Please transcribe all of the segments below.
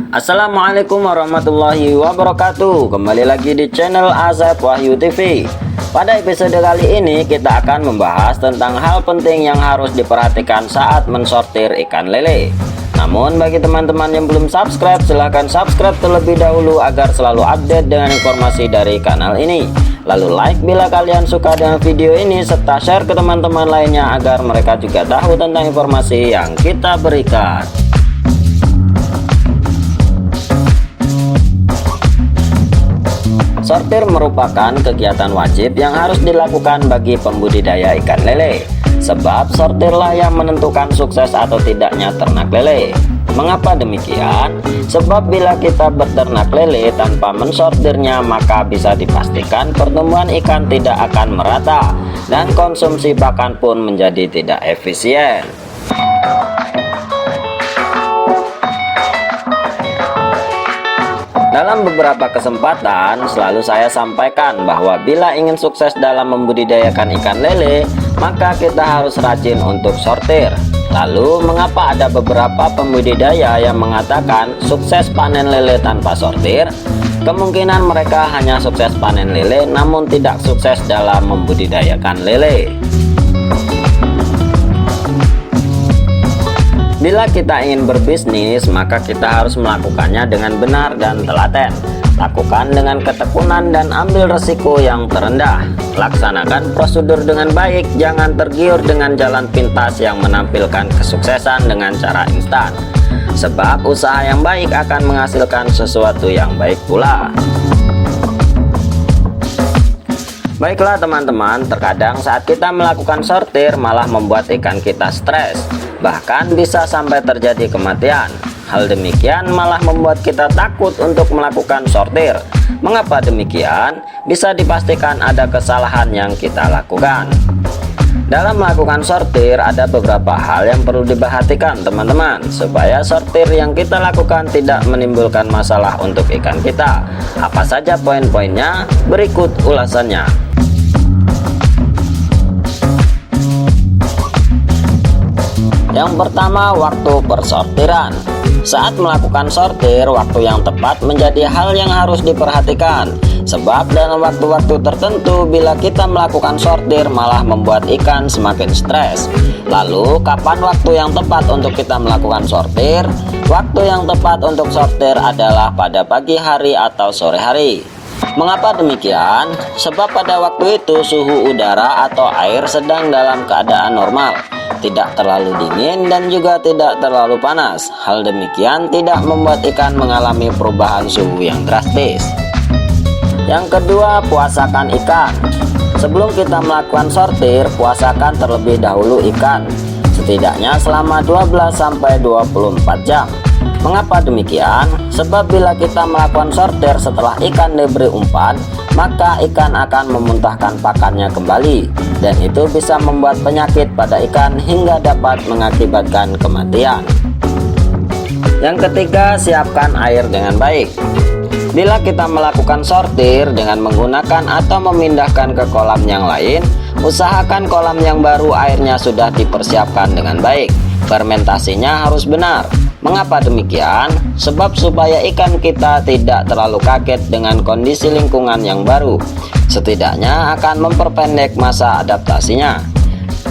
Assalamualaikum warahmatullahi wabarakatuh. Kembali lagi di channel Asep Wahyu TV. Pada episode kali ini kita akan membahas tentang hal penting yang harus diperhatikan saat mensortir ikan lele. Namun bagi teman-teman yang belum subscribe, silahkan subscribe terlebih dahulu agar selalu update dengan informasi dari kanal ini. Lalu like bila kalian suka dengan video ini, serta share ke teman-teman lainnya agar mereka juga tahu tentang informasi yang kita berikan. Sortir merupakan kegiatan wajib yang harus dilakukan bagi pembudidaya ikan lele. Sebab sortirlah yang menentukan sukses atau tidaknya ternak lele. Mengapa demikian? Sebab bila kita beternak lele tanpa mensortirnya, maka bisa dipastikan pertumbuhan ikan tidak akan merata dan konsumsi pakan pun menjadi tidak efisien. Dalam beberapa kesempatan selalu saya sampaikan bahwa bila ingin sukses dalam membudidayakan ikan lele, maka kita harus rajin untuk sortir. Lalu mengapa ada beberapa pembudidaya yang mengatakan sukses panen lele tanpa sortir? Kemungkinan mereka hanya sukses panen lele namun tidak sukses dalam membudidayakan lele. Bila kita ingin berbisnis, maka kita harus melakukannya dengan benar dan telaten. Lakukan dengan ketekunan dan ambil resiko yang terendah. Laksanakan prosedur dengan baik, jangan tergiur dengan jalan pintas yang menampilkan kesuksesan dengan cara instan. Sebab usaha yang baik akan menghasilkan sesuatu yang baik pula. Baiklah teman-teman, terkadang saat kita melakukan sortir malah membuat ikan kita stres. Bahkan bisa sampai terjadi kematian. Hal demikian malah membuat kita takut untuk melakukan sortir. Mengapa demikian? Bisa dipastikan ada kesalahan yang kita lakukan. Dalam melakukan sortir ada beberapa hal yang perlu diperhatikan teman-teman, supaya sortir yang kita lakukan tidak menimbulkan masalah untuk ikan kita. Apa saja poin-poinnya? Berikut ulasannya. Yang pertama, waktu persortiran. Saat melakukan sortir, waktu yang tepat menjadi hal yang harus diperhatikan. Sebab dalam waktu-waktu tertentu bila kita melakukan sortir malah membuat ikan semakin stres. Lalu kapan waktu yang tepat untuk kita melakukan sortir? Waktu yang tepat untuk sortir adalah pada pagi hari atau sore hari. Mengapa demikian? Sebab pada waktu itu suhu udara atau air sedang dalam keadaan normal, tidak terlalu dingin dan juga tidak terlalu panas. Hal demikian tidak membuat ikan mengalami perubahan suhu yang drastis. Yang kedua, puasakan ikan. Sebelum kita melakukan sortir, puasakan terlebih dahulu ikan, setidaknya selama 12-24 jam. Mengapa demikian? Sebab bila kita melakukan sortir setelah ikan diberi umpan, maka ikan akan memuntahkan pakannya kembali, dan itu bisa membuat penyakit pada ikan hingga dapat mengakibatkan kematian. Yang ketiga, siapkan air dengan baik. Bila kita melakukan sortir dengan menggunakan atau memindahkan ke kolam yang lain, usahakan kolam yang baru airnya sudah dipersiapkan dengan baik. Fermentasinya harus benar. Mengapa demikian? Sebab supaya ikan kita tidak terlalu kaget dengan kondisi lingkungan yang baru, setidaknya akan memperpendek masa adaptasinya.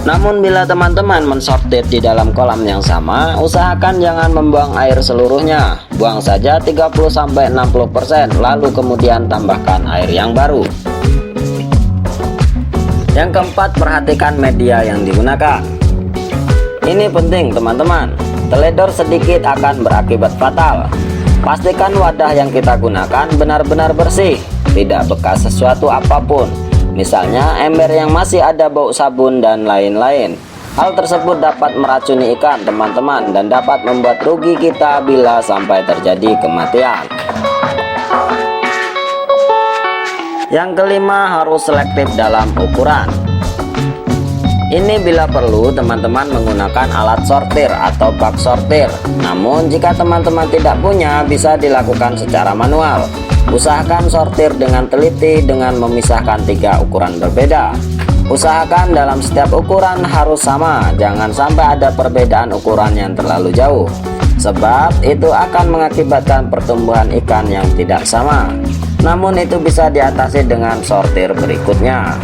Namun bila teman-teman mensortir di dalam kolam yang sama, usahakan jangan membuang air seluruhnya. Buang saja 30-60%, lalu kemudian tambahkan air yang baru. Yang keempat, perhatikan media yang digunakan. Ini penting teman-teman. Teledor sedikit akan berakibat fatal. Pastikan wadah yang kita gunakan benar-benar bersih, tidak bekas sesuatu apapun. Misalnya ember yang masih ada bau sabun dan lain-lain. Hal tersebut dapat meracuni ikan teman-teman dan dapat membuat rugi kita bila sampai terjadi kematian. Yang kelima, harus selektif dalam ukuran. Ini bila perlu teman-teman menggunakan alat sortir atau bak sortir. Namun jika teman-teman tidak punya, bisa dilakukan secara manual. Usahakan sortir dengan teliti dengan memisahkan 3 ukuran berbeda. Usahakan dalam setiap ukuran harus sama, jangan sampai ada perbedaan ukuran yang terlalu jauh. sebab itu akan mengakibatkan pertumbuhan ikan yang tidak sama. Namun itu bisa diatasi dengan sortir berikutnya.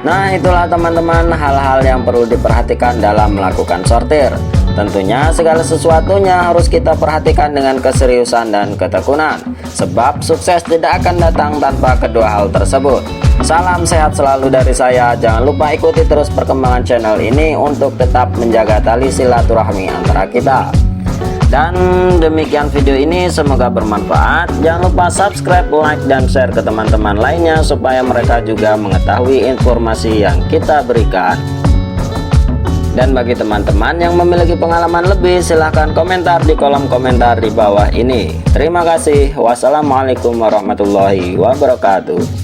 Nah, itulah teman-teman hal-hal yang perlu diperhatikan dalam melakukan sortir. Tentunya segala sesuatunya harus kita perhatikan dengan keseriusan dan ketekunan, sebab sukses tidak akan datang tanpa kedua hal tersebut. Salam sehat selalu dari saya. Jangan lupa ikuti terus perkembangan channel ini untuk tetap menjaga tali silaturahmi antara kita. Dan demikian video ini, semoga bermanfaat. Jangan lupa subscribe, like, dan share ke teman-teman lainnya supaya mereka juga mengetahui informasi yang kita berikan. Dan bagi teman-teman yang memiliki pengalaman lebih, silahkan komentar di kolom komentar di bawah ini. Terima kasih. Wassalamualaikum warahmatullahi wabarakatuh.